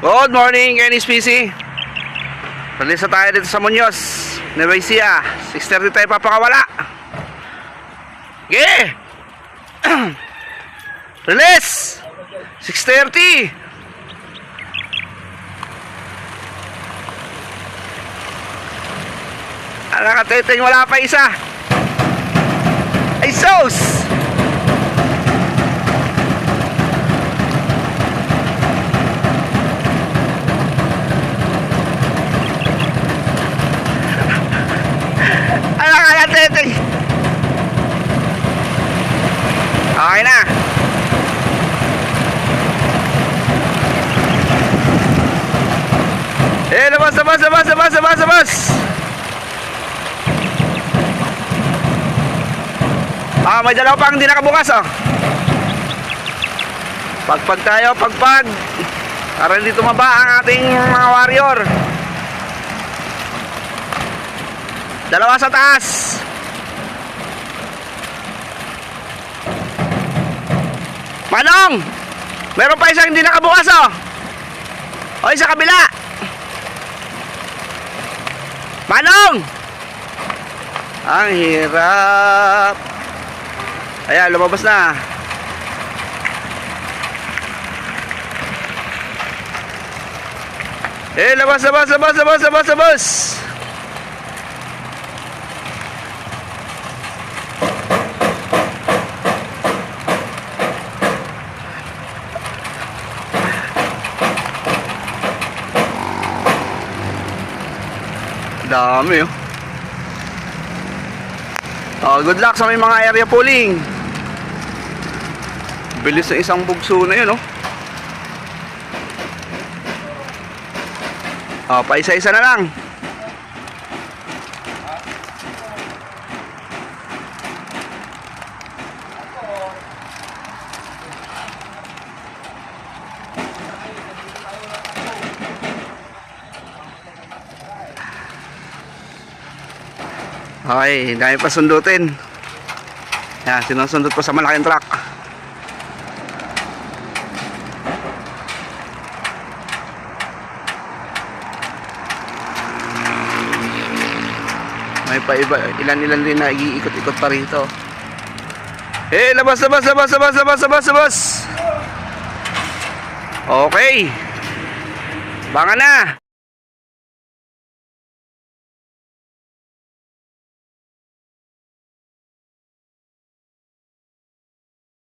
Good morning, Kenny's PC. Release na tayo dito sa Muñoz, Nueva Ecija. 6:30 tayo papakawala. Okay. Release 6:30. Nakatiteng wala pa isa. Ay sus. Nakakatiteng. Okay na. Labas. May dalawa pang hindi nakabukas, oh. Pagpag tayo, pagpag. Para hindi tumaba ang ating mga warrior. Dalawa sa taas. Manong! Meron pa isang hindi nakabukas, oh. O, sa kabila. Manong! Ang hirap. Ayan, lumabas na. Labas. Dami, oh. Good luck sa may mga area pooling. Bilis na isang bugso na yun, oh. Paisa-isa na lang. Okay, dami pa sundutin. Yan, sinusundot ko sa malaking truck. May pa iba, ilan din na iikot-ikot pa rito. Labas. Okay. Baka na.